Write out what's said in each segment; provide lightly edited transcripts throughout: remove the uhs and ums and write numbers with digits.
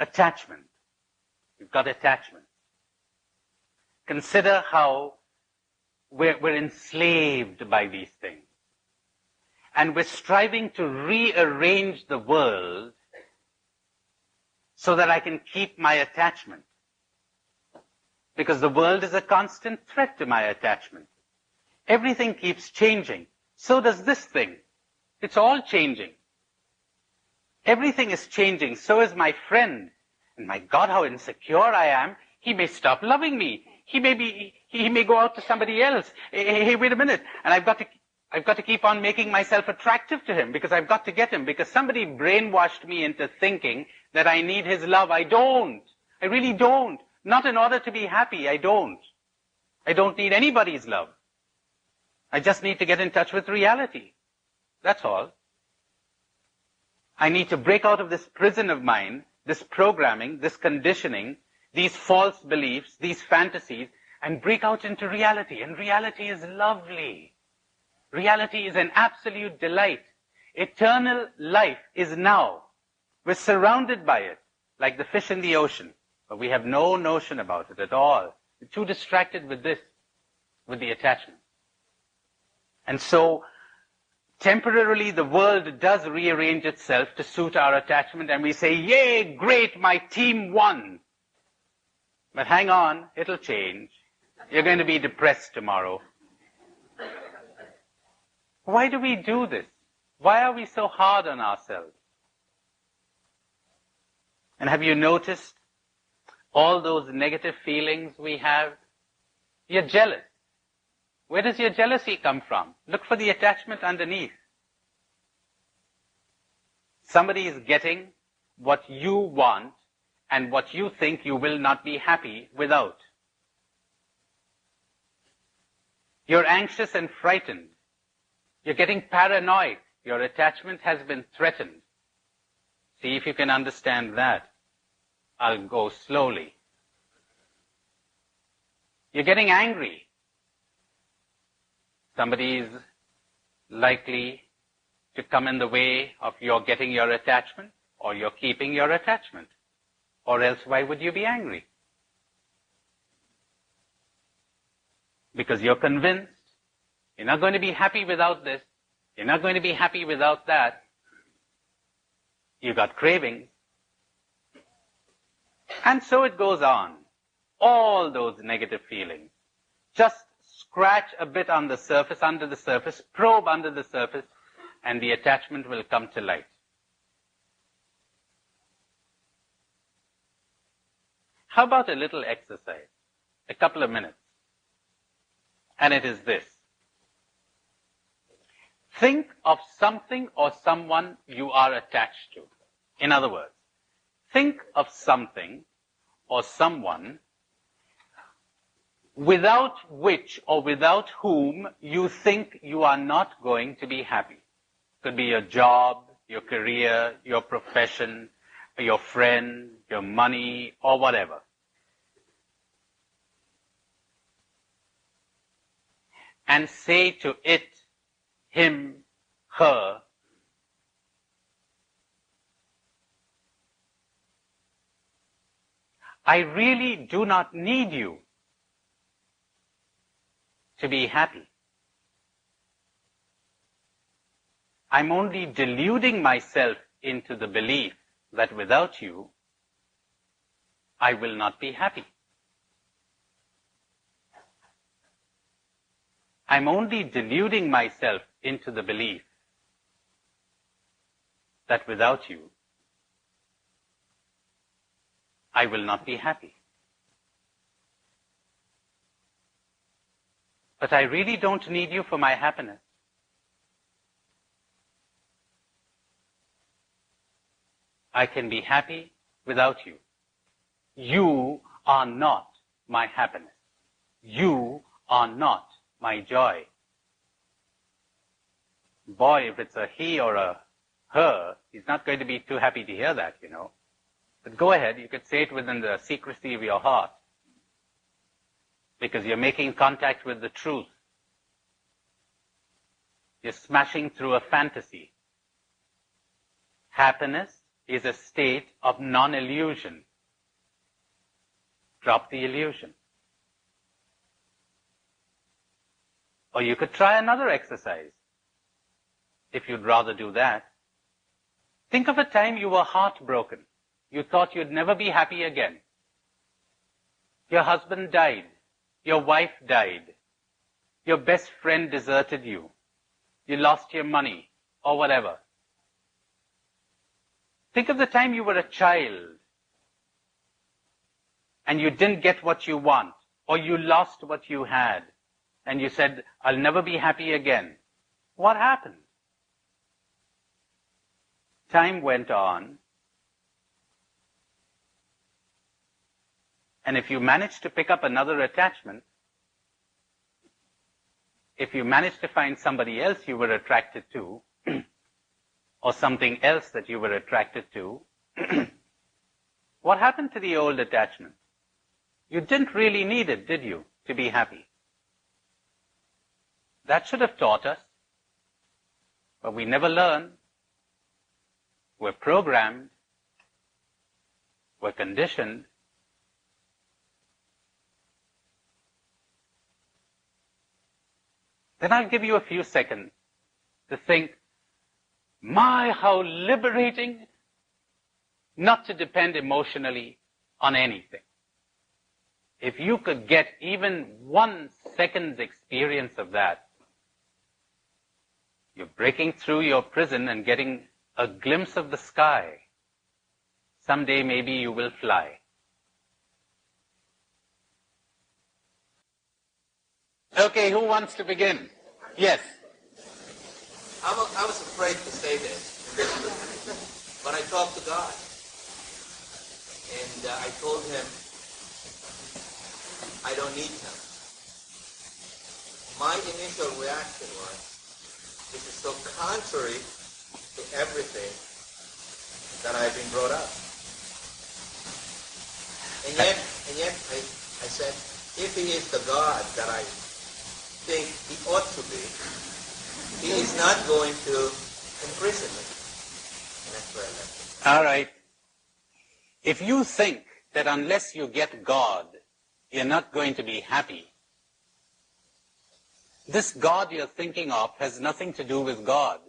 attachment. We've got attachment. Consider how we're enslaved by these things. And we're striving to rearrange the world so that I can keep my attachment. Because the world is a constant threat to my attachment. Everything keeps changing. So does this thing. It's all changing. Everything is changing. So is my friend. And my God, how insecure I am. He may stop loving me. He may go out to somebody else. Hey, wait a minute. And I've got to keep on making myself attractive to him because I've got to get him because somebody brainwashed me into thinking that I need his love. I don't. I really don't. Not in order to be happy. I don't. I don't need anybody's love. I just need to get in touch with reality. That's all. I need to break out of this prison of mine, this programming, this conditioning, these false beliefs, these fantasies, and break out into reality. And reality is lovely. Reality is an absolute delight. Eternal life is now. We're surrounded by it, like the fish in the ocean. But we have no notion about it at all. We're too distracted with this, with the attachment. And so, temporarily the world does rearrange itself to suit our attachment and we say, yay, great, my team won. But hang on, it'll change. You're going to be depressed tomorrow. Why do we do this? Why are we so hard on ourselves? And have you noticed all those negative feelings we have? You're jealous. Where does your jealousy come from? Look for the attachment underneath. Somebody is getting what you want and what you think you will not be happy without. You're anxious and frightened. You're getting paranoid. Your attachment has been threatened. See if you can understand that. I'll go slowly. You're getting angry. Somebody is likely to come in the way of your getting your attachment or your keeping your attachment. Or else why would you be angry? Because you're convinced you're not going to be happy without this. You're not going to be happy without that. You got cravings. And so it goes on. All those negative feelings. Just scratch a bit on the surface, under the surface, probe under the surface, and the attachment will come to light. How about a little exercise? A couple of minutes. And it is this. Think of something or someone you are attached to. In other words, think of something or someone without which or without whom you think you are not going to be happy. Could be your job, your career, your profession, your friend, your money, or whatever. And say to it, him, her, I really do not need you to be happy. I'm only deluding myself into the belief that without you, I will not be happy. I'm only deluding myself into the belief that without you, I will not be happy. But I really don't need you for my happiness. I can be happy without you. You are not my happiness. You are not my joy. Boy, if it's a he or a her, he's not going to be too happy to hear that, you know. But go ahead, you could say it within the secrecy of your heart. Because you're making contact with the truth. You're smashing through a fantasy. Happiness is a state of non-illusion. Drop the illusion. Or you could try another exercise, if you'd rather do that. Think of a time you were heartbroken. You thought you'd never be happy again. Your husband died. Your wife died. Your best friend deserted you. You lost your money, or whatever. Think of the time you were a child and you didn't get what you want, or you lost what you had, and you said, I'll never be happy again. What happened? Time went on, and if you managed to pick up another attachment, if you managed to find somebody else you were attracted to, or something else that you were attracted to, what happened to the old attachment? You didn't really need it, did you, to be happy? That should have taught us, but we never learn. We're programmed, we're conditioned. Then I'll give you a few seconds to think, my, how liberating not to depend emotionally on anything. If you could get even 1 second's experience of that, you're breaking through your prison and getting a glimpse of the sky. Someday maybe you will fly. Okay, who wants to begin? Yes. I was afraid to say this, but I talked to God, and I told him I don't need him. My initial reaction was, this is so contrary to everything that I've been brought up. And yet I said, if he is the God that I think he ought to be, he is not going to imprison me. And that's where I left it. All right. If you think that unless you get God, you're not going to be happy, this God you're thinking of has nothing to do with God.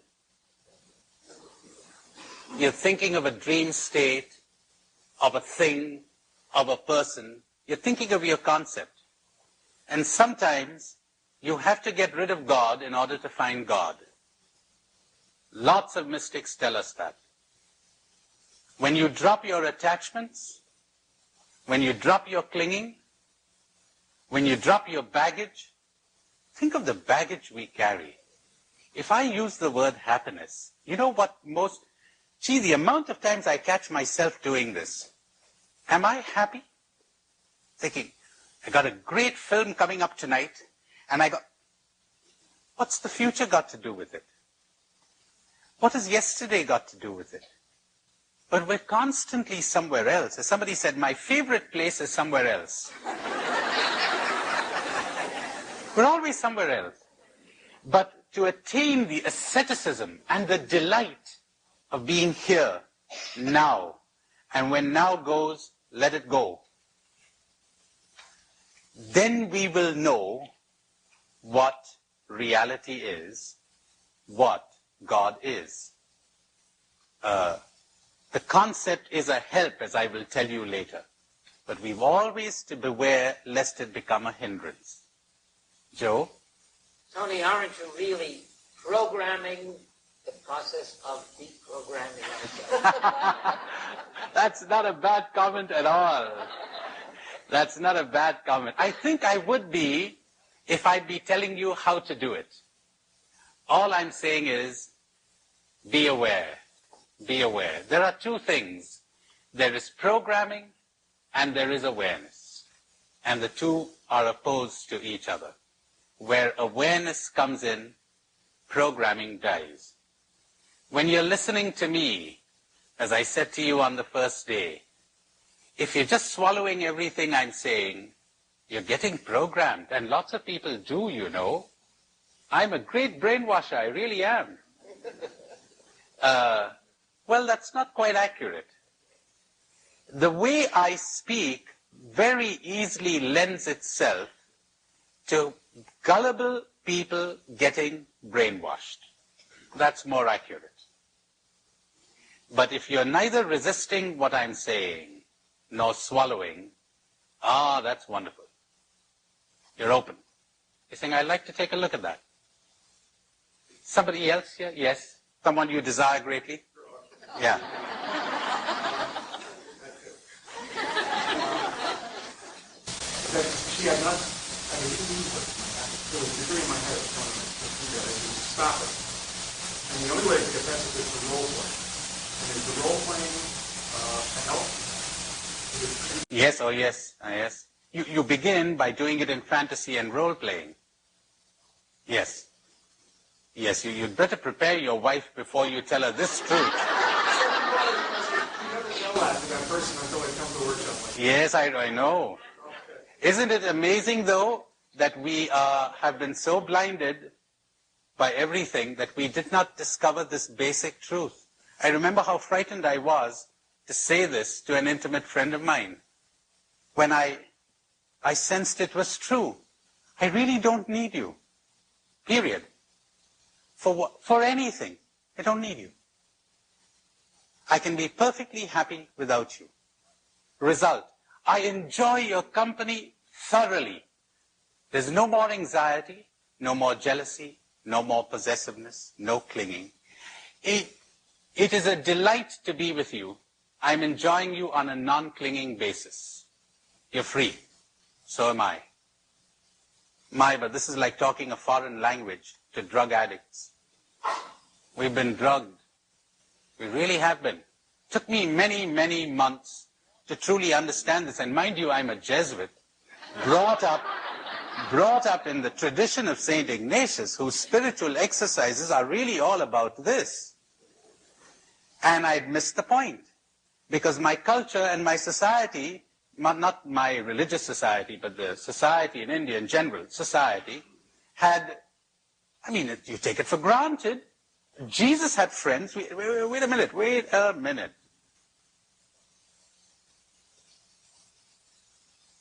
You're thinking of a dream state, of a thing, of a person. You're thinking of your concept. And sometimes you have to get rid of God in order to find God. Lots of mystics tell us that. When you drop your attachments, when you drop your clinging, when you drop your baggage, think of the baggage we carry. If I use the word happiness, you know what the amount of times I catch myself doing this. Am I happy? Thinking, I got a great film coming up tonight, and what's the future got to do with it? What has yesterday got to do with it? But we're constantly somewhere else. As somebody said, my favorite place is somewhere else. We're always somewhere else. But to attain the asceticism and the delight of being here, now, and when now goes, let it go, then we will know what reality is, what God is. The concept is a help, as I will tell you later. But we've always to beware lest it become a hindrance. Joe? Tony, aren't you really programming the process of deprogramming ourselves? That's not a bad comment at all. That's not a bad comment. I think I would be if I'd be telling you how to do it. All I'm saying is, be aware. Be aware. There are two things. There is programming and there is awareness. And the two are opposed to each other. Where awareness comes in, programming dies. When you're listening to me, as I said to you on the first day, if you're just swallowing everything I'm saying, you're getting programmed. And lots of people do, you know. I'm a great brainwasher, I really am. Well, that's not quite accurate. The way I speak very easily lends itself to gullible people getting brainwashed. That's more accurate. But if you're neither resisting what I'm saying nor swallowing, that's wonderful. You're open. You're saying, I'd like to take a look at that. Somebody else here? Yes? Someone you desire greatly? Yeah. She had not, I mean, there was a degree in my head of telling me to stop it. And the only way to get past it is the role playing. And is the role playing a help? Yes, oh yes, yes. You begin by doing it in fantasy and role playing. Yes. Yes, you'd better prepare your wife before you tell her this truth. Yes, I know. Isn't it amazing, though, that we have been so blinded by everything that we did not discover this basic truth? I remember how frightened I was to say this to an intimate friend of mine when I sensed it was true. I really don't need you. Period. For anything. I don't need you. I can be perfectly happy without you. Result, I enjoy your company thoroughly. There's no more anxiety, no more jealousy, no more possessiveness, no clinging. It is a delight to be with you. I'm enjoying you on a non-clinging basis. You're free. So am I. But this is like talking a foreign language to drug addicts. We've been drugged. We really have been. Took me many, many months to truly understand this. And mind you, I'm a Jesuit, brought up in the tradition of St. Ignatius, whose spiritual exercises are really all about this. And I'd missed the point. Because my culture and my society, not my religious society, but the society in India in general, society, had, you take it for granted. Jesus had friends. Wait a minute.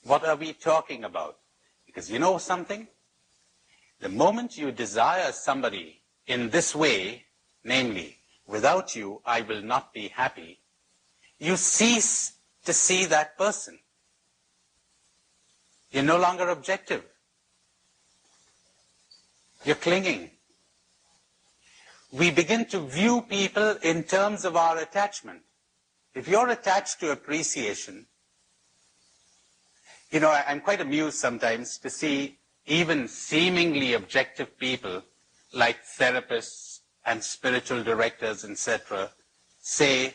What are we talking about? Because you know something? The moment you desire somebody in this way, namely, without you, I will not be happy, you cease to see that person. You're no longer objective. You're clinging. We begin to view people in terms of our attachment. If you're attached to appreciation, I'm quite amused sometimes to see even seemingly objective people like therapists and spiritual directors, etc., say,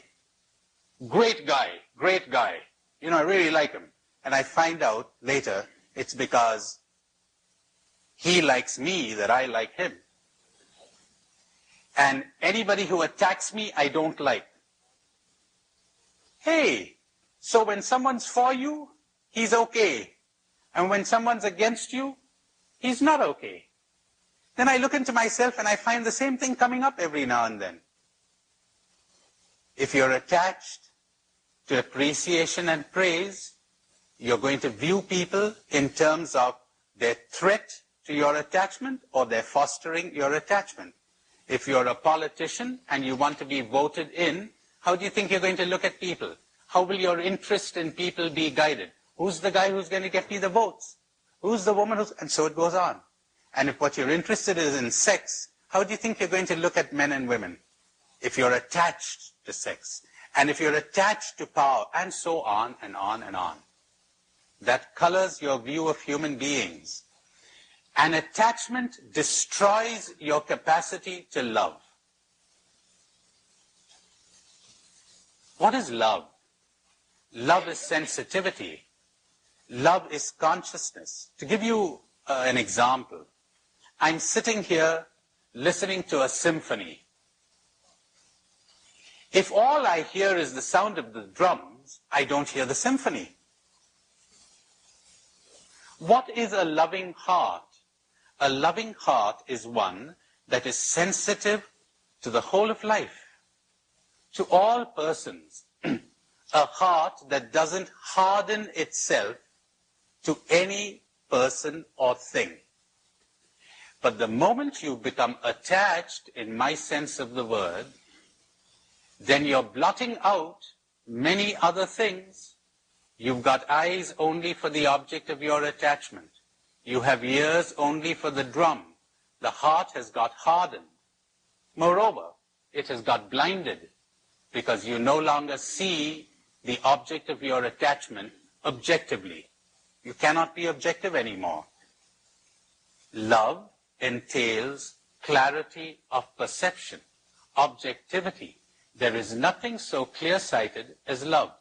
great guy. I really like him. And I find out later it's because he likes me that I like him. And anybody who attacks me, I don't like. Hey, so when someone's for you, he's okay. And when someone's against you, he's not okay. Then I look into myself and I find the same thing coming up every now and then. If you're attached to appreciation and praise, you're going to view people in terms of their threat to your attachment or their fostering your attachment. If you're a politician and you want to be voted in, how do you think you're going to look at people? How will your interest in people be guided? Who's the guy who's going to get me the votes? Who's the woman who's... And so it goes on. And if what you're interested in is in sex, how do you think you're going to look at men and women? If you're attached to sex. And if you're attached to power, and so on and on and on. That colors your view of human beings. An attachment destroys your capacity to love. What is love? Love is sensitivity. Love is consciousness. To give you an example, I'm sitting here listening to a symphony. If all I hear is the sound of the drums, I don't hear the symphony. What is a loving heart? A loving heart is one that is sensitive to the whole of life, to all persons, a heart that doesn't harden itself to any person or thing. But the moment you become attached, in my sense of the word, then you're blotting out many other things. You've got eyes only for the object of your attachment. You have ears only for the drum. The heart has got hardened. Moreover, it has got blinded because you no longer see the object of your attachment objectively. You cannot be objective anymore. Love entails clarity of perception, objectivity. There is nothing so clear-sighted as love.